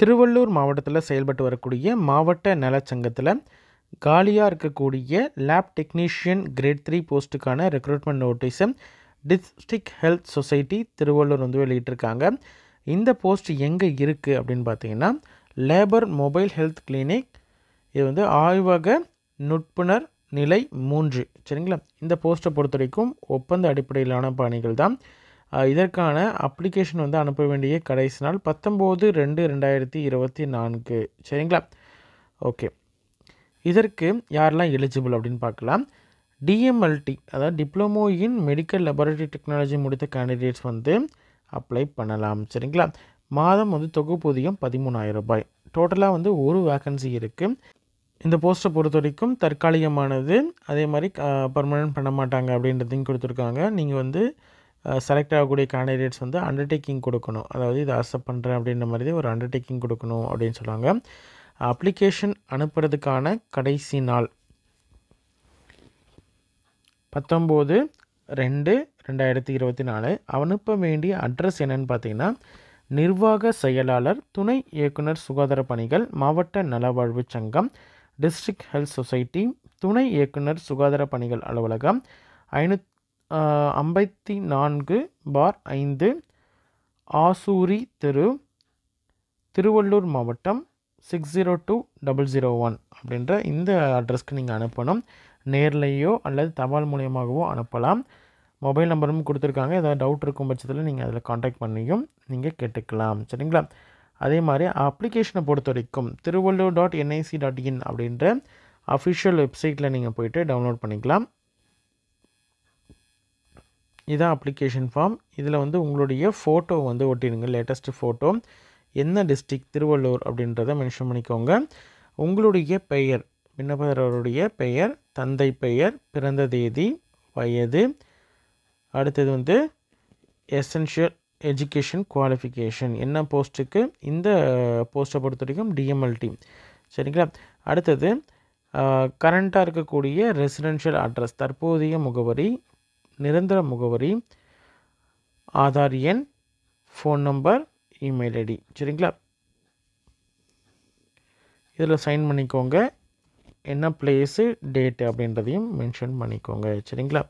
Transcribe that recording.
திருவள்ளூர் மாவட்டத்தில் செயல்பட்டு வரக்கூடிய மாவட்ட நலச்சங்கத்தில் காலியாக இருக்கக்கூடிய லேப் டெக்னீஷியன் கிரேட் 3 போஸ்ட்டுக்கான ரெக்ரூட்மெண்ட் நோட்டீஸை டிஸ்ட்ரிக்ட் ஹெல்த் சொசைட்டி திருவள்ளூர் வந்து வெளியிட்டிருக்காங்க. இந்த போஸ்ட் எங்கே இருக்குது அப்படின்னு பார்த்தீங்கன்னா லேபர் மொபைல் ஹெல்த் கிளினிக். இது வந்து ஆய்வக நுட்புணர் நிலை 3. சரிங்களா? இந்த போஸ்ட்டை பொறுத்த வரைக்கும் ஒப்பந்த அடிப்படையிலான பணிகள் தான். இதற்கான அப்ளிகேஷன் வந்து அனுப்ப வேண்டிய கடைசி நாள் 19/2/2024. சரிங்களா? ஓகே, இதற்கு யாரெல்லாம் எலிஜிபிள் அப்படின்னு பார்க்கலாம். டிஎம்எல்டி அதாவது diploma in medical laboratory technology முடித்த கேண்டிடேட்ஸ் வந்து அப்ளை பண்ணலாம். சரிங்களா? மாதம் வந்து தொகுப்பூதியம் 13,000 ரூபாய். டோட்டலாக வந்து ஒரு வேக்கன்சி இருக்குது. இந்த போஸ்ட்டை பொறுத்த வரைக்கும் தற்காலிகமானது, அதே மாதிரி பர்மனெண்ட் பண்ண மாட்டாங்க அப்படின்றதையும் கொடுத்துருக்காங்க. நீங்கள் வந்து செலக்ட் ஆகக்கூடிய கேண்டிடேட்ஸ் வந்து அண்டர்டேக்கிங் கொடுக்கணும். அதாவது இதை அக்செப்ட் பண்ணுறேன் அப்படின்ற மாதிரி ஒரு அண்டர்டேக்கிங் கொடுக்கணும் அப்படின்னு சொல்லுவாங்க. அப்ளிகேஷன் அனுப்புறதுக்கான கடைசி நாள் 19/2/2024. அனுப்ப வேண்டிய அட்ரஸ் என்னன்னு பார்த்தீங்கன்னா நிர்வாக செயலாளர், துணை இயக்குனர் சுகாதார பணிகள், மாவட்ட நலவாழ்வு சங்கம், டிஸ்ட்ரிக்ட் ஹெல்த் சொசைட்டி, துணை இயக்குனர் சுகாதார பணிகள் அலுவலகம், 554/5 ஆசூரி தெரு, திருவள்ளூர் மாவட்டம் 602001 அப்படின்ற இந்த அட்ரஸ்க்கு நீங்கள் அனுப்பணும். நேர்லையோ அல்லது தபால் மூலியமாகவோ அனுப்பலாம். மொபைல் நம்பரும் கொடுத்துருக்காங்க. ஏதாவது டவுட் இருக்கும் பட்சத்தில் நீங்கள் அதில் காண்டாக்ட் பண்ணியும் நீங்கள் கேட்டுக்கலாம். சரிங்களா? அதே மாதிரி அப்ளிகேஷனை பொறுத்த வரைக்கும் திருவள்ளூர்.nic.in அப்படின்ற அஃபிஷியல் வெப்சைட்டில் நீங்கள் போய்ட்டு டவுன்லோட் பண்ணிக்கலாம். இதான் அப்ளிகேஷன் ஃபார்ம். இதில் வந்து உங்களுடைய ஃபோட்டோ வந்து ஒட்டிடுங்க. லேட்டஸ்ட்டு ஃபோட்டோ, என்ன டிஸ்ட்ரிக்ட் திருவள்ளூர் அப்படின்றத மென்ஷன் பண்ணிக்கோங்க. உங்களுடைய பெயர், விண்ணப்பதாரருடைய பெயர், தந்தை பெயர், பிறந்த தேதி, வயது, அடுத்தது வந்து எசென்ஷியல் எஜுகேஷன் குவாலிஃபிகேஷன், என்ன போஸ்ட்டுக்கு. இந்த போஸ்ட்டை பொறுத்த வரைக்கும் டிஎம்எல்டி. சரிங்களா? அடுத்தது கரண்ட்டாக இருக்கக்கூடிய ரெசிடென்ஷியல் அட்ரஸ், தற்போதைய முகவரி, நிரந்தர முகவரி, ஆதார் எண், ஃபோன் நம்பர், இமெயில் ஐடி. சரிங்களா? இதில் சைன் பண்ணிக்கோங்க. என்ன பிளேஸு, டேட்டு அப்படின்றதையும் மென்ஷன் பண்ணிக்கோங்க. சரிங்களா?